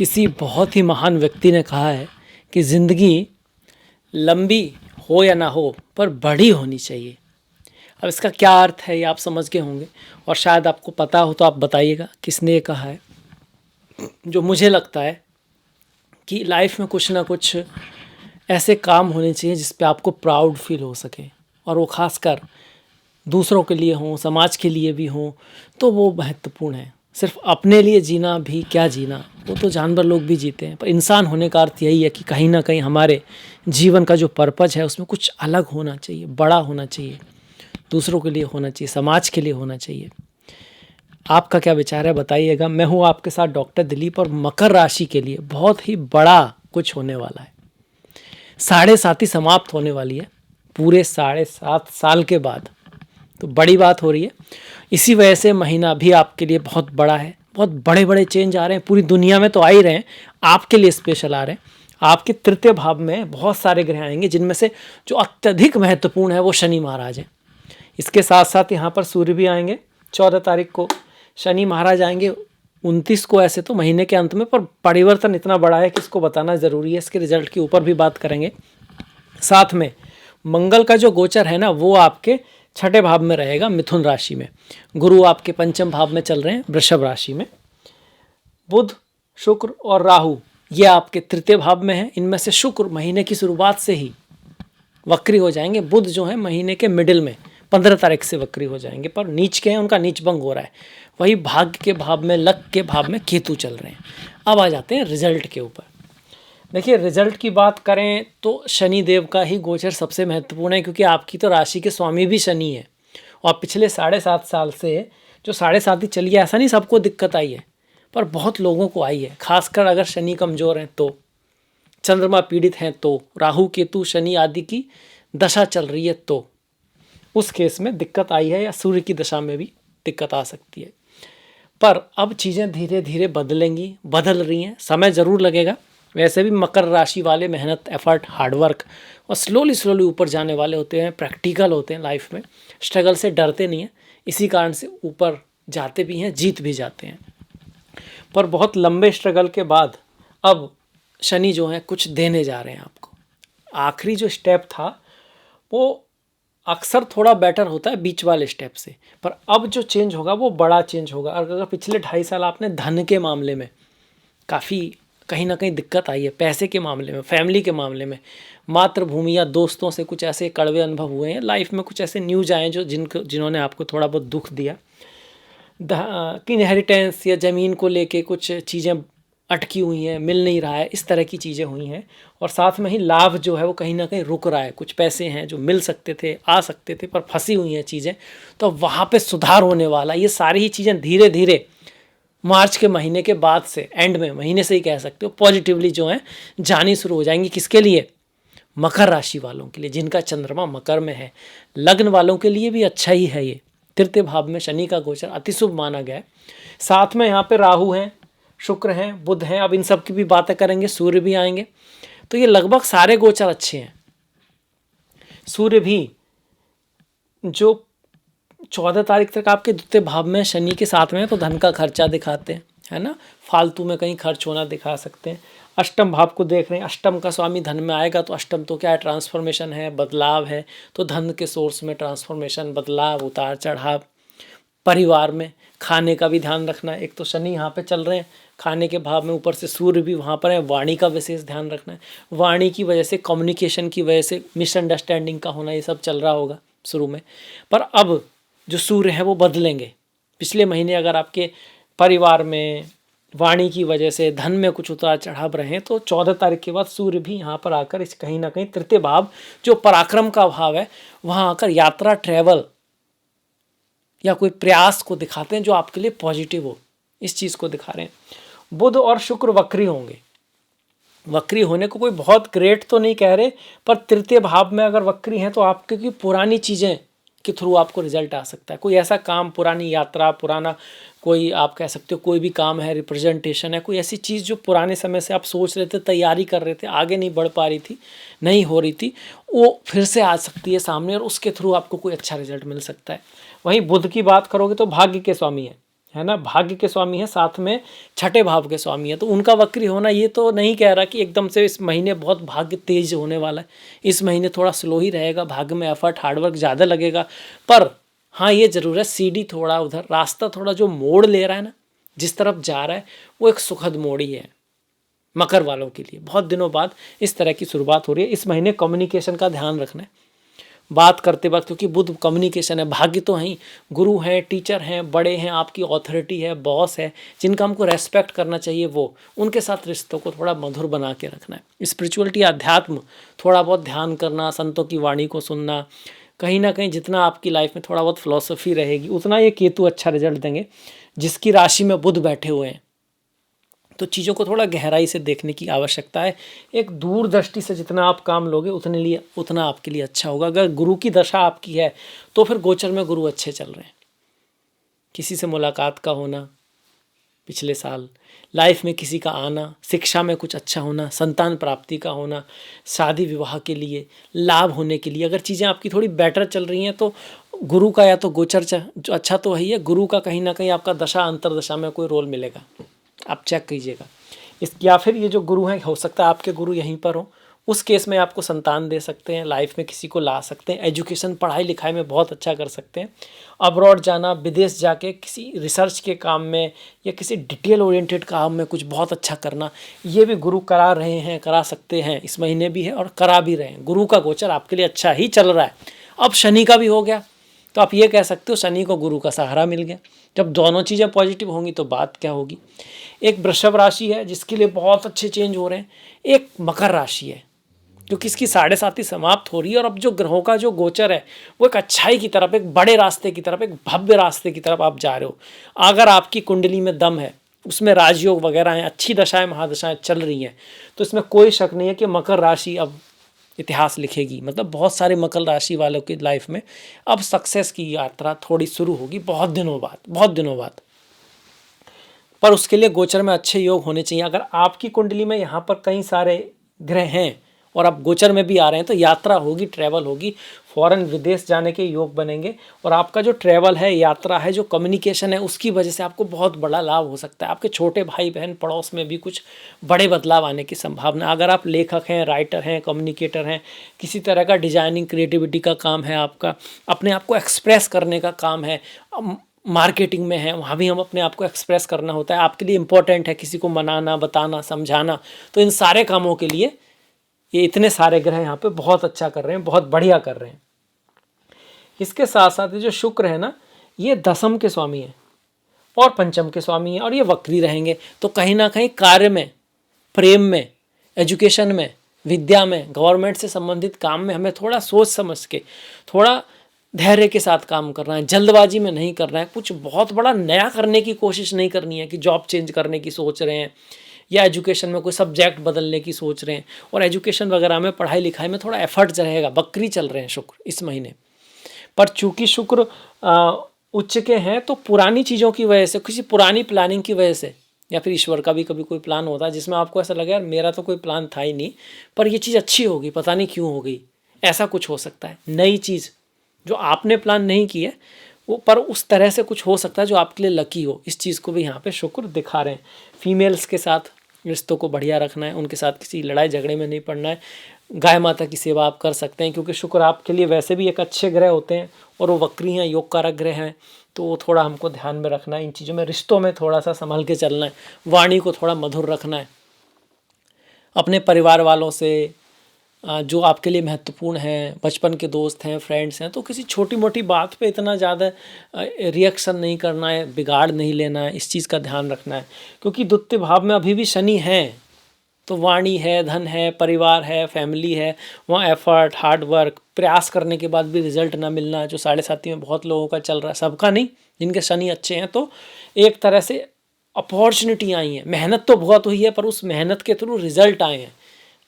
किसी बहुत ही महान व्यक्ति ने कहा है कि ज़िंदगी लंबी हो या ना हो पर बड़ी होनी चाहिए। अब इसका क्या अर्थ है ये आप समझ गए होंगे और शायद आपको पता हो तो आप बताइएगा किसने ये कहा है। जो मुझे लगता है कि लाइफ में कुछ ना कुछ ऐसे काम होने चाहिए जिस पे आपको प्राउड फील हो सके और वो खासकर दूसरों के लिए हों, समाज के लिए भी हों, तो वो महत्वपूर्ण है। सिर्फ अपने लिए जीना भी क्या जीना, वो तो जानवर लोग भी जीते हैं, पर इंसान होने का अर्थ यही है कि कहीं ना कहीं हमारे जीवन का जो पर्पज है उसमें कुछ अलग होना चाहिए, बड़ा होना चाहिए, दूसरों के लिए होना चाहिए, समाज के लिए होना चाहिए। आपका क्या विचार है बताइएगा। मैं हूँ आपके साथ डॉक्टर दिलीप और मकर राशि के लिए बहुत ही बड़ा कुछ होने वाला है। 7.5 समाप्त होने वाली है पूरे 7.5 साल के बाद, तो बड़ी बात हो रही है। इसी वजह से महीना भी आपके लिए बहुत बड़ा है। बहुत बड़े बड़े चेंज आ रहे हैं, पूरी दुनिया में तो आ ही रहे हैं, आपके लिए स्पेशल आ रहे हैं। आपके तृतीय भाव में बहुत सारे ग्रह आएंगे जिनमें से जो अत्यधिक महत्वपूर्ण है वो शनि महाराज है। इसके साथ साथ यहाँ पर सूर्य भी आएंगे 14 तारीख को, शनि महाराज आएंगे 29 को, ऐसे तो महीने के अंत में, पर परिवर्तन इतना बड़ा है कि इसको बताना ज़रूरी है। इसके रिजल्ट के ऊपर भी बात करेंगे। साथ में मंगल का जो गोचर है ना वो आपके 6ठे भाव में रहेगा, मिथुन राशि में। गुरु आपके 5म भाव में चल रहे हैं, वृषभ राशि में। बुध, शुक्र और राहु ये आपके 3य भाव में हैं। इनमें से शुक्र महीने की शुरुआत से ही वक्री हो जाएंगे। बुध जो है महीने के मिडिल में 15 तारीख से वक्री हो जाएंगे, पर नीच के हैं, उनका नीच भंग हो रहा है। वही भाग्य के भाव में, लक के भाव में केतु चल रहे हैं। अब आ जाते हैं रिजल्ट के ऊपर। देखिए, रिजल्ट की बात करें तो शनि देव का ही गोचर सबसे महत्वपूर्ण है, क्योंकि आपकी तो राशि के स्वामी भी शनि है। और पिछले 7.5 साल से जो 7.5 ही चली है, ऐसा नहीं सबको दिक्कत आई है, पर बहुत लोगों को आई है। खासकर अगर शनि कमज़ोर हैं तो, चंद्रमा पीड़ित हैं तो, राहु केतु शनि आदि की दशा चल रही है तो उस केस में दिक्कत आई है, या सूर्य की दशा में भी दिक्कत आ सकती है। पर अब चीज़ें धीरे धीरे बदलेंगी, बदल रही हैं, समय ज़रूर लगेगा। वैसे भी मकर राशि वाले मेहनत, एफर्ट, हार्डवर्क और स्लोली ऊपर जाने वाले होते हैं, प्रैक्टिकल होते हैं लाइफ में, स्ट्रगल से डरते नहीं हैं, इसी कारण से ऊपर जाते भी हैं, जीत भी जाते हैं। पर बहुत लंबे स्ट्रगल के बाद अब शनि जो है कुछ देने जा रहे हैं आपको। आखिरी जो स्टेप था वो अक्सर थोड़ा बेटर होता है बीच वाले स्टेप से, पर अब जो चेंज होगा वो बड़ा चेंज होगा। अगर पिछले 2.5 साल आपने धन के मामले में काफ़ी कहीं ना कहीं दिक्कत आई है, पैसे के मामले में, फैमिली के मामले में, मातृभूमि या दोस्तों से कुछ ऐसे कड़वे अनुभव हुए हैं, लाइफ में कुछ ऐसे न्यूज़ आए जो जिन्होंने आपको थोड़ा बहुत दुख दिया, कि इनहेरिटेंस या ज़मीन को लेके कुछ चीज़ें अटकी हुई हैं, मिल नहीं रहा है, इस तरह की चीज़ें हुई हैं। और साथ में ही लाभ जो है वो कहीं ना कहीं रुक रहा है। कुछ पैसे हैं जो मिल सकते थे, आ सकते थे, पर फंसी हुई हैं चीज़ें, तो वहाँ पे सुधार होने वाला। ये सारी ही चीज़ें धीरे धीरे मार्च के महीने के बाद से, एंड में, महीने से ही कह सकते हो, पॉजिटिवली जो है जानी शुरू हो जाएंगी। किसके लिए? मकर राशि वालों के लिए, जिनका चंद्रमा मकर में है। लग्न वालों के लिए भी अच्छा ही है। ये 3य भाव में शनि का गोचर अति शुभ माना गया है। साथ में यहाँ पे राहु हैं, शुक्र हैं, बुध हैं, अब इन सब की भी बातें करेंगे, सूर्य भी आएंगे। तो ये लगभग सारे गोचर अच्छे हैं। सूर्य भी जो 14 तारीख तक आपके 2य भाव में शनि के साथ में है, तो धन का खर्चा दिखाते हैं, है ना, फालतू में कहीं खर्च होना दिखा सकते हैं। अष्टम भाव को देख रहे हैं, अष्टम का स्वामी धन में आएगा, तो अष्टम तो क्या है, ट्रांसफॉर्मेशन है, बदलाव है। तो धन के सोर्स में ट्रांसफॉर्मेशन, बदलाव, उतार चढ़ाव। परिवार में खाने का भी ध्यान रखना है। एक तो शनि यहाँ पे चल रहे हैं खाने के भाव में, ऊपर से सूर्य भी वहाँ पर है। वाणी का विशेष ध्यान रखना है। वाणी की वजह से, कम्युनिकेशन की वजह से मिसअंडरस्टैंडिंग का होना, ये सब चल रहा होगा शुरू में, पर अब जो सूर्य है वो बदलेंगे। पिछले महीने अगर आपके परिवार में वाणी की वजह से धन में कुछ उतार चढ़ाव रहे, तो 14 तारीख के बाद सूर्य भी यहाँ पर आकर इस कहीं ना कहीं 3य भाव जो पराक्रम का भाव है वहाँ आकर यात्रा, ट्रैवल या कोई प्रयास को दिखाते हैं जो आपके लिए पॉजिटिव हो, इस चीज़ को दिखा रहे हैं। बुध और शुक्र वक्री होंगे। वक्री होने को कोई बहुत ग्रेट तो नहीं कह रहे, पर 3य भाव में अगर वक्री हैं तो आपके की पुरानी चीज़ें के थ्रू आपको रिजल्ट आ सकता है। कोई ऐसा काम, पुरानी यात्रा, पुराना कोई आप कह सकते हो कोई भी काम है, रिप्रेजेंटेशन है, कोई ऐसी चीज़ जो पुराने समय से आप सोच रहे थे, तैयारी कर रहे थे, आगे नहीं बढ़ पा रही थी, नहीं हो रही थी, वो फिर से आ सकती है सामने और उसके थ्रू आपको कोई अच्छा रिजल्ट मिल सकता है। वहीं बुध की बात करोगे तो भाग्य के स्वामी है, है ना, भाग्य के स्वामी है, साथ में छठे भाव के स्वामी है। तो उनका वक्री होना ये तो नहीं कह रहा कि एकदम से इस महीने बहुत भाग्य तेज होने वाला है। इस महीने थोड़ा स्लो ही रहेगा, भाग्य में एफर्ट हार्डवर्क ज़्यादा लगेगा। पर हाँ, ये ज़रूर है, सीढ़ी थोड़ा उधर, रास्ता थोड़ा जो मोड़ ले रहा है ना, जिस तरफ जा रहा है, वो एक सुखद मोड़ ही है मकर वालों के लिए। बहुत दिनों बाद इस तरह की शुरुआत हो रही है। इस महीने कम्युनिकेशन का ध्यान रखना है बात करते वक्त, क्योंकि बुध कम्युनिकेशन है, भाग्य तो हैं, गुरु हैं, टीचर हैं, बड़े हैं, आपकी अथॉरिटी है, बॉस है, जिनका हमको रेस्पेक्ट करना चाहिए, वो उनके साथ रिश्तों को थोड़ा मधुर बना के रखना है। स्पिरिचुअलिटी, अध्यात्म, थोड़ा बहुत ध्यान करना, संतों की वाणी को सुनना, कहीं ना कहीं जितना आपकी लाइफ में थोड़ा बहुत फिलॉसफी रहेगी उतना ये केतु अच्छा रिजल्ट देंगे। जिसकी राशि में बुध बैठे हुए हैं तो चीज़ों को थोड़ा गहराई से देखने की आवश्यकता है। एक दूरदृष्टि से जितना आप काम लोगे उतना आपके लिए अच्छा होगा। अगर गुरु की दशा आपकी है तो फिर गोचर में गुरु अच्छे चल रहे हैं। किसी से मुलाकात का होना पिछले साल, लाइफ में किसी का आना, शिक्षा में कुछ अच्छा होना, संतान प्राप्ति का होना, शादी विवाह के लिए, लाभ होने के लिए, अगर चीज़ें आपकी थोड़ी बेटर चल रही हैं तो गुरु का या तो गोचर जो अच्छा तो है ही है, गुरु का कहीं ना कहीं आपका दशा अंतरदशा में कोई रोल मिलेगा, आप चेक कीजिएगा। या फिर ये जो गुरु हैं, हो सकता है आपके गुरु यहीं पर हो, उस केस में आपको संतान दे सकते हैं, लाइफ में किसी को ला सकते हैं, एजुकेशन पढ़ाई लिखाई में बहुत अच्छा कर सकते हैं। अब्रॉड जाना, विदेश जाके किसी रिसर्च के काम में या किसी डिटेल ओरिएंटेड काम में कुछ बहुत अच्छा करना, ये भी गुरु करा रहे हैं, करा सकते हैं, इस महीने भी है और करा भी रहे हैं। गुरु का गोचर आपके लिए अच्छा ही चल रहा है। अब शनि का भी हो गया तो आप ये कह सकते हो शनि को गुरु का सहारा मिल गया। जब दोनों चीज़ें पॉजिटिव होंगी तो बात क्या होगी। एक वृषभ राशि है जिसके लिए बहुत अच्छे चेंज हो रहे हैं, एक मकर राशि है क्योंकि इसकी 7.5 समाप्त हो रही है और अब जो ग्रहों का जो गोचर है वो एक अच्छाई की तरफ, एक बड़े रास्ते की तरफ, एक भव्य रास्ते की तरफ आप जा रहे हो। अगर आपकी कुंडली में दम है, उसमें राजयोग वगैरह हैं, अच्छी दशाएं महादशाएं चल रही हैं, तो इसमें कोई शक नहीं है कि मकर राशि अब इतिहास लिखेगी। मतलब बहुत सारे मकर राशि वालों की लाइफ में अब सक्सेस की यात्रा थोड़ी शुरू होगी बहुत दिनों बाद। पर उसके लिए गोचर में अच्छे योग होने चाहिए। अगर आपकी कुंडली में यहाँ पर कई सारे ग्रह हैं और आप गोचर में भी आ रहे हैं तो यात्रा होगी, ट्रैवल होगी, फॉरेन विदेश जाने के योग बनेंगे। और आपका जो ट्रैवल है, यात्रा है, जो कम्युनिकेशन है, उसकी वजह से आपको बहुत बड़ा लाभ हो सकता है। आपके छोटे भाई बहन पड़ोस में भी कुछ बड़े बदलाव आने की संभावना। अगर आप लेखक हैं, राइटर हैं, कम्युनिकेटर हैं, किसी तरह का डिजाइनिंग क्रिएटिविटी का काम है, आपका अपने आप को एक्सप्रेस करने का काम है, मार्केटिंग में है, वहाँ भी हम अपने आप को एक्सप्रेस करना होता है, आपके लिए इम्पोर्टेंट है किसी को मनाना, बताना, समझाना, तो इन सारे कामों के लिए ये इतने सारे ग्रह यहाँ पे बहुत अच्छा कर रहे हैं, बहुत बढ़िया कर रहे हैं। इसके साथ साथ ये जो शुक्र है ना, ये दशम के स्वामी है और पंचम के स्वामी है और ये वक्री रहेंगे। तो कहीं ना कहीं कार्य में, प्रेम में, एजुकेशन में, विद्या में, गवर्नमेंट से संबंधित काम में हमें थोड़ा सोच समझ के, थोड़ा धैर्य के साथ काम करना है, जल्दबाजी में नहीं करना है, कुछ बहुत बड़ा नया करने की कोशिश नहीं करनी है कि जॉब चेंज करने की सोच रहे हैं या एजुकेशन में कोई सब्जेक्ट बदलने की सोच रहे हैं। और एजुकेशन वगैरह में, पढ़ाई लिखाई में थोड़ा एफर्ट रहेगा। बकरी चल रहे हैं शुक्र इस महीने, पर चूंकि शुक्र उच्च के हैं तो पुरानी चीज़ों की वजह से, किसी पुरानी प्लानिंग की वजह से, या फिर ईश्वर का भी कभी कोई प्लान होता है जिसमें आपको ऐसा लगे यार मेरा तो कोई प्लान था ही नहीं, पर ये चीज़ अच्छी होगी, पता नहीं क्यों हो गई, ऐसा कुछ हो सकता है। नई चीज़ जो आपने प्लान नहीं की है वो, पर उस तरह से कुछ हो सकता है जो आपके लिए लकी हो। इस चीज़ को भी यहाँ पे शुक्र दिखा रहे हैं। फीमेल्स के साथ रिश्तों को बढ़िया रखना है, उनके साथ किसी लड़ाई झगड़े में नहीं पड़ना है। गाय माता की सेवा आप कर सकते हैं क्योंकि शुक्र आपके लिए वैसे भी एक अच्छे ग्रह होते हैं और वो वक्री हैं, योग कारक ग्रह हैं, तो वो थोड़ा हमको ध्यान में रखना है। इन चीज़ों में, रिश्तों में थोड़ा सा संभल के चलना है, वाणी को थोड़ा मधुर रखना है। अपने परिवार वालों से जो आपके लिए महत्वपूर्ण हैं, बचपन के दोस्त हैं, फ्रेंड्स हैं, तो किसी छोटी मोटी बात पे इतना ज़्यादा रिएक्शन नहीं करना है, बिगाड़ नहीं लेना है, इस चीज़ का ध्यान रखना है। क्योंकि द्वितीय भाव में अभी भी शनि है, तो वाणी है, धन है, परिवार है, फैमिली है, वहाँ एफर्ट, हार्ड वर्क, प्रयास करने के बाद भी रिजल्ट ना मिलना, जो 7.5 में बहुत लोगों का चल रहा है, सबका नहीं, जिनके शनि अच्छे हैं। तो एक तरह से अपॉर्चुनिटी आई हैं, मेहनत तो बहुत हुई है पर उस मेहनत के थ्रू रिजल्ट आए हैं।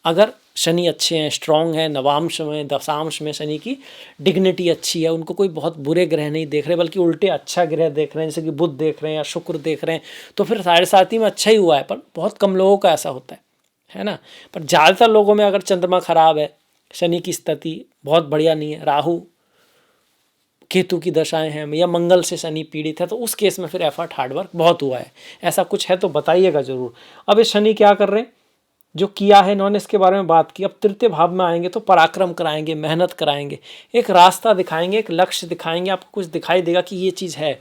अगर शनि अच्छे हैं, स्ट्रांग है, नवांश में, दशांश में शनि की डिग्निटी अच्छी है, उनको कोई बहुत बुरे ग्रह नहीं देख रहे बल्कि उल्टे अच्छा ग्रह देख रहे हैं, जैसे कि बुध देख रहे हैं या शुक्र देख रहे हैं, तो फिर 7.5 में अच्छा ही हुआ है। पर बहुत कम लोगों का ऐसा होता है ना। पर ज़्यादातर लोगों में अगर चंद्रमा खराब है, शनि की स्थिति बहुत बढ़िया नहीं है, राहु केतु की दशाएं हैं या मंगल से शनि पीड़ित है, तो उस केस में फिर एफर्ट हार्डवर्क बहुत हुआ है। ऐसा कुछ है तो बताइएगा ज़रूर। अब ये शनि क्या कर रहे हैं, जो किया है इन्होंने इसके बारे में बात की। अब तृतीय भाव में आएंगे तो पराक्रम कराएंगे, मेहनत कराएंगे, एक रास्ता दिखाएंगे, एक लक्ष्य दिखाएंगे, आपको कुछ दिखाई देगा कि ये चीज़ है,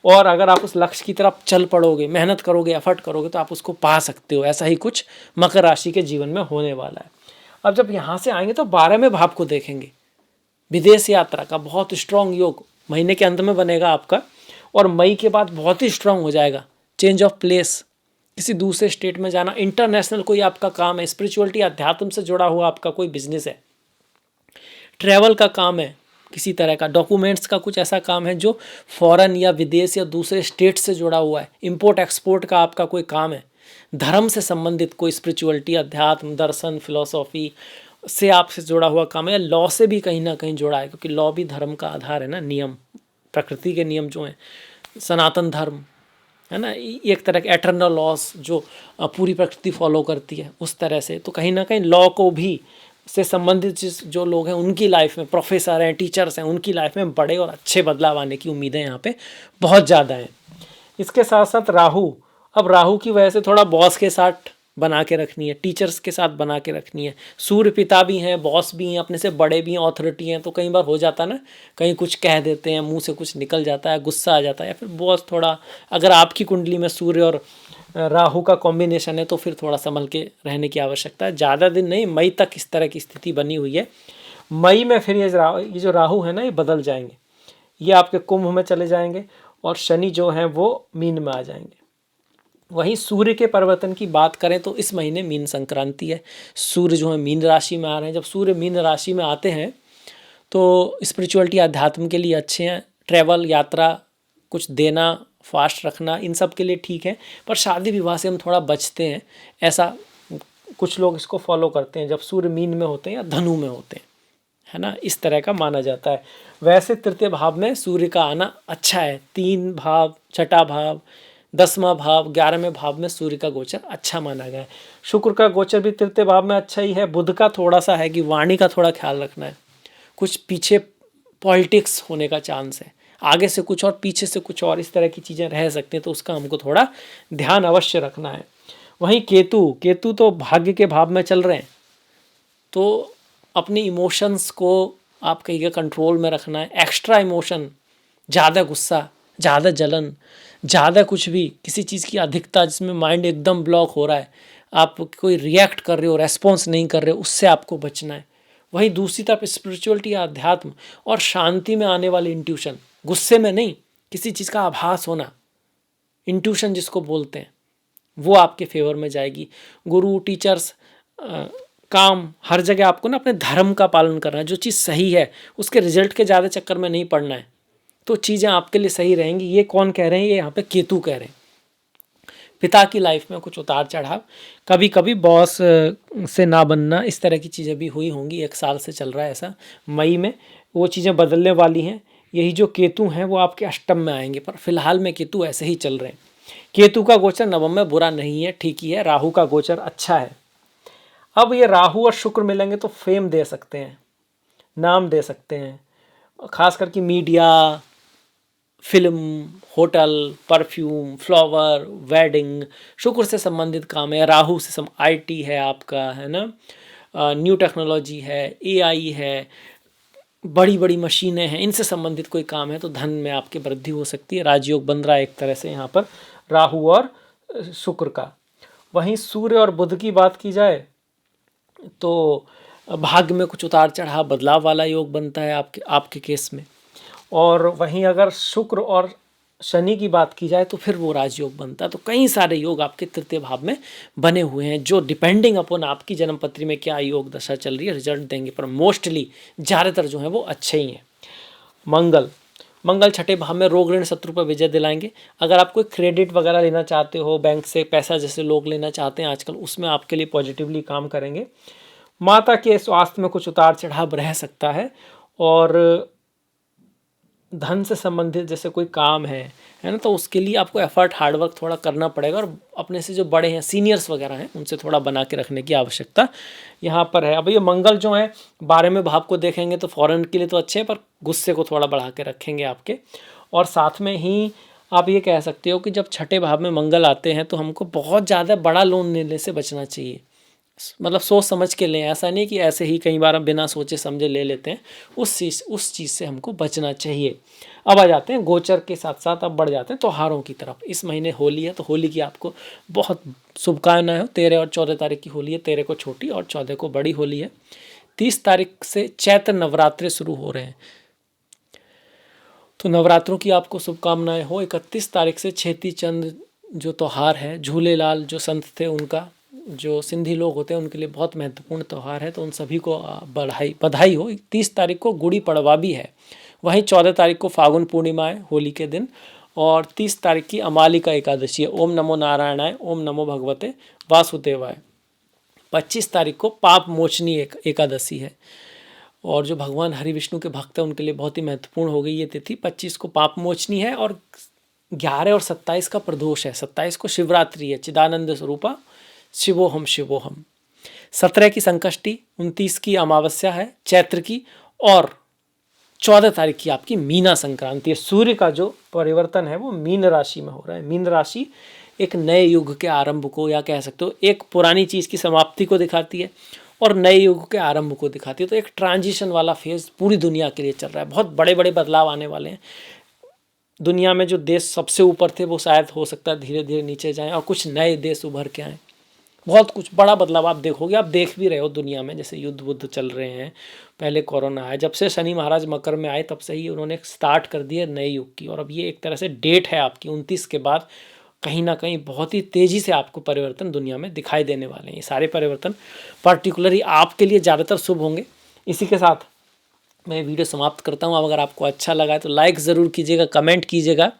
और अगर आप उस लक्ष्य की तरफ चल पड़ोगे, मेहनत करोगे, एफर्ट करोगे, तो आप उसको पा सकते हो। ऐसा ही कुछ मकर राशि के जीवन में होने वाला है। अब जब यहाँ से आएंगे तो 12वें भाव को देखेंगे। विदेश यात्रा का बहुत स्ट्रांग योग महीने के अंत में बनेगा आपका, और मई के बाद बहुत ही स्ट्रांग हो जाएगा। चेंज ऑफ प्लेस, किसी दूसरे स्टेट में जाना, इंटरनेशनल कोई आपका काम है, स्पिरिचुअलिटी अध्यात्म से जुड़ा हुआ आपका कोई बिजनेस है, ट्रैवल का काम है, किसी तरह का डॉक्यूमेंट्स का कुछ ऐसा काम है जो फॉरेन या विदेश या दूसरे स्टेट से जुड़ा हुआ है, इंपोर्ट एक्सपोर्ट का आपका कोई काम है, धर्म से संबंधित कोई स्पिरिचुअलिटी, अध्यात्म, दर्शन, फिलॉसफी से आपसे जुड़ा हुआ काम है, या लॉ से भी कहीं ना कहीं जुड़ा है, क्योंकि लॉ भी धर्म का आधार है ना, नियम, प्रकृति के नियम जो हैं, सनातन धर्म है ना, एक तरह के एटर्नल लॉस जो पूरी प्रकृति फॉलो करती है, उस तरह से। तो कहीं ना कहीं लॉ को भी से संबंधित जो लोग हैं उनकी लाइफ में, प्रोफेसर हैं, टीचर्स हैं, उनकी लाइफ में बड़े और अच्छे बदलाव आने की उम्मीदें यहाँ पे बहुत ज़्यादा हैं। इसके साथ साथ राहु, अब राहु की वजह से थोड़ा बॉस के साथ बना के रखनी है, टीचर्स के साथ बना के रखनी है। सूर्य पिता भी हैं, बॉस भी हैं, अपने से बड़े भी हैं, ऑथोरिटी हैं, तो कई बार हो जाता है ना, कहीं कुछ कह देते हैं, मुंह से कुछ निकल जाता है, गुस्सा आ जाता है, या फिर बॉस थोड़ा, अगर आपकी कुंडली में सूर्य और राहु का कॉम्बिनेशन है तो फिर थोड़ा संभल के रहने की आवश्यकता है। ज़्यादा दिन नहीं, मई तक इस तरह की स्थिति बनी हुई है। मई में फिर ये जो राहु है ना, ये बदल जाएंगे, ये आपके कुंभ में चले जाएंगे, और शनि जो हैं वो मीन में आ जाएंगे। वहीं सूर्य के परिवर्तन की बात करें तो इस महीने मीन संक्रांति है, सूर्य जो है मीन राशि में आ रहे हैं। जब सूर्य मीन राशि में आते हैं तो स्पिरिचुअलिटी अध्यात्म के लिए अच्छे हैं, ट्रैवल, यात्रा, कुछ देना, फास्ट रखना, इन सब के लिए ठीक है। पर शादी विवाह से हम थोड़ा बचते हैं, ऐसा कुछ लोग इसको फॉलो करते हैं जब सूर्य मीन में होते हैं या धनु में होते हैं, है ना, इस तरह का माना जाता है। वैसे तृतीय भाव में सूर्य का आना अच्छा है, 3 भाव, छठा भाव, 10वां भाव, 11वें भाव में सूर्य का गोचर अच्छा माना गया है। शुक्र का गोचर भी तृतीय भाव में अच्छा ही है। बुध का थोड़ा सा है कि वाणी का थोड़ा ख्याल रखना है, कुछ पीछे पॉलिटिक्स होने का चांस है, आगे से कुछ और पीछे से कुछ और, इस तरह की चीज़ें रह सकती हैं, तो उसका हमको थोड़ा ध्यान अवश्य रखना है। वहीं केतु तो भाग्य के भाव में चल रहे हैं, तो अपने इमोशंस को आप कहिएगा कंट्रोल में रखना है। एक्स्ट्रा इमोशन, ज़्यादा गुस्सा, ज़्यादा जलन, ज़्यादा कुछ भी, किसी चीज़ की अधिकता जिसमें माइंड एकदम ब्लॉक हो रहा है, आप कोई रिएक्ट कर रहे हो, रेस्पॉन्स नहीं कर रहे हो, उससे आपको बचना है। वहीं दूसरी तरफ स्पिरिचुअलिटी, अध्यात्म और शांति में आने वाली इंट्यूशन, गुस्से में नहीं, किसी चीज़ का आभास होना, इंट्यूशन जिसको बोलते हैं, वो आपके फेवर में जाएगी। गुरु, टीचर्स, काम, हर जगह आपको ना अपने धर्म का पालन करना है, जो चीज़ सही है उसके रिजल्ट के ज़्यादा चक्कर में नहीं पड़ना है, तो चीज़ें आपके लिए सही रहेंगी। ये कौन कह रहे हैं, ये यहाँ पे केतु कह रहे हैं। पिता की लाइफ में कुछ उतार चढ़ाव, कभी कभी बॉस से ना बनना, इस तरह की चीज़ें भी हुई होंगी, 1 साल से चल रहा है ऐसा। मई में वो चीज़ें बदलने वाली हैं। यही जो केतु हैं वो आपके अष्टम में आएंगे, पर फिलहाल में केतु ऐसे ही चल रहे हैं। केतु का गोचर नवम में बुरा नहीं है, ठीक ही है। राहु का गोचर अच्छा है। अब ये राहु और शुक्र मिलेंगे तो फेम दे सकते हैं, नाम दे सकते हैं, खास करके media, film, hotel, perfume, flower, wedding, शुक्र से संबंधित काम है। राहु से आईटी है आपका, है ना, न्यू टेक्नोलॉजी है, एआई है, बड़ी बड़ी मशीनें हैं, इनसे संबंधित कोई काम है तो धन में आपकी वृद्धि हो सकती है। राजयोग बन रहा है एक तरह से यहाँ पर राहु और शुक्र का। वहीं सूर्य और बुध की बात की जाए तो भाग्य में कुछ उतार चढ़ाव, बदलाव वाला योग बनता है आपके केस में। और वहीं अगर शुक्र और शनि की बात की जाए तो फिर वो राजयोग बनता है। तो कई सारे योग आपके तृतीय भाव में बने हुए हैं, जो डिपेंडिंग अपॉन आपकी जन्मपत्री में क्या योग दशा चल रही है रिजल्ट देंगे, पर मोस्टली ज़्यादातर जो है वो अच्छे ही हैं। मंगल छठे भाव में रोग ऋण शत्रु पर विजय दिलाएंगे। अगर आप कोई क्रेडिट वगैरह लेना चाहते हो, बैंक से पैसा जैसे लोग लेना चाहते हैं आजकल, उसमें आपके लिए पॉजिटिवली काम करेंगे। माता के स्वास्थ्य में कुछ उतार चढ़ाव रह सकता है, और धन से संबंधित जैसे कोई काम है ना, तो उसके लिए आपको एफर्ट हार्डवर्क थोड़ा करना पड़ेगा और अपने से जो बड़े हैं सीनियर्स वगैरह हैं उनसे थोड़ा बना के रखने की आवश्यकता यहाँ पर है। अब ये मंगल जो है 12वें भाव को देखेंगे तो फॉरेन के लिए तो अच्छे हैं, पर गुस्से को थोड़ा बढ़ा के रखेंगे आपके। और साथ में ही आप ये कह सकते हो कि जब छठे भाव में मंगल आते हैं तो हमको बहुत ज़्यादा बड़ा लोन लेने से बचना चाहिए। मतलब सोच समझ के लें, ऐसा नहीं कि ऐसे ही कई बार हम बिना सोचे समझे ले लेते हैं। उस चीज़ से हमको बचना चाहिए। अब आ जाते हैं गोचर के साथ साथ, अब बढ़ जाते हैं त्योहारों की तरफ। इस महीने होली है तो होली की आपको बहुत शुभकामनाएं हो। 13 और 14 तारीख की होली है, 13 को छोटी और 14 को बड़ी होली है। 30 तारीख से चैत्र नवरात्रे शुरू हो रहे हैं, तो नवरात्रों की आपको शुभकामनाएं हो। 31 तारीख से छेती चंद जो त्यौहार है, झूलेलाल जो संत थे उनका, जो सिंधी लोग होते हैं उनके लिए बहुत महत्वपूर्ण त्यौहार है, तो उन सभी को बधाई हो। 30 तारीख को गुड़ी पड़वा भी है। वहीं 14 तारीख को फागुन पूर्णिमा है होली के दिन, और 30 तारीख की अमालिका एकादशी है। ओम नमो नारायणाय, ओम नमो भगवते वासुदेवाय। 25 तारीख को पाप मोचनी एकादशी है, और जो भगवान हरि विष्णु के भक्त हैं उनके लिए बहुत ही महत्वपूर्ण हो गई ये तिथि। 25 को पाप मोचनी है, और 11 और 27 का प्रदोष है। 27 को शिवरात्रि है, चिदानंद स्वरूपा शिवोहम शिवोहम। 17 की संकष्टी, 29 की अमावस्या है चैत्र की, और 14 तारीख की आपकी मीना संक्रांति है। सूर्य का जो परिवर्तन है वो मीन राशि में हो रहा है। मीन राशि एक नए युग के आरंभ को, या कह सकते हो एक पुरानी चीज़ की समाप्ति को दिखाती है और नए युग के आरंभ को दिखाती है। तो एक ट्रांजिशन वाला फेज पूरी दुनिया के लिए चल रहा है। बहुत बड़े बड़े बदलाव आने वाले हैं। दुनिया में जो देश सबसे ऊपर थे वो शायद हो सकता है धीरे धीरे नीचे जाएं, और कुछ नए देश उभर के आएँ। बहुत कुछ बड़ा बदलाव आप देखोगे, आप देख भी रहे हो दुनिया में, जैसे युद्ध वुद्ध चल रहे हैं। पहले कोरोना आया, जब से शनि महाराज मकर में आए तब से ही उन्होंने स्टार्ट कर दिया नए युग की। और अब ये एक तरह से डेट है आपकी 29 के बाद, कहीं ना कहीं बहुत ही तेज़ी से आपको परिवर्तन दुनिया में दिखाई देने वाले हैं। ये सारे परिवर्तन पर्टिकुलरली आपके लिए ज़्यादातर शुभ होंगे। इसी के साथ मैं वीडियो समाप्त करता हूँ। अब अगर आपको अच्छा लगा है तो लाइक ज़रूर कीजिएगा, कमेंट कीजिएगा,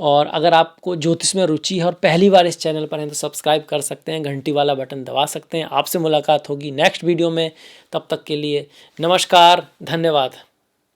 और अगर आपको ज्योतिष में रुचि है और पहली बार इस चैनल पर हैं तो सब्सक्राइब कर सकते हैं, घंटी वाला बटन दबा सकते हैं। आपसे मुलाकात होगी नेक्स्ट वीडियो में, तब तक के लिए नमस्कार, धन्यवाद।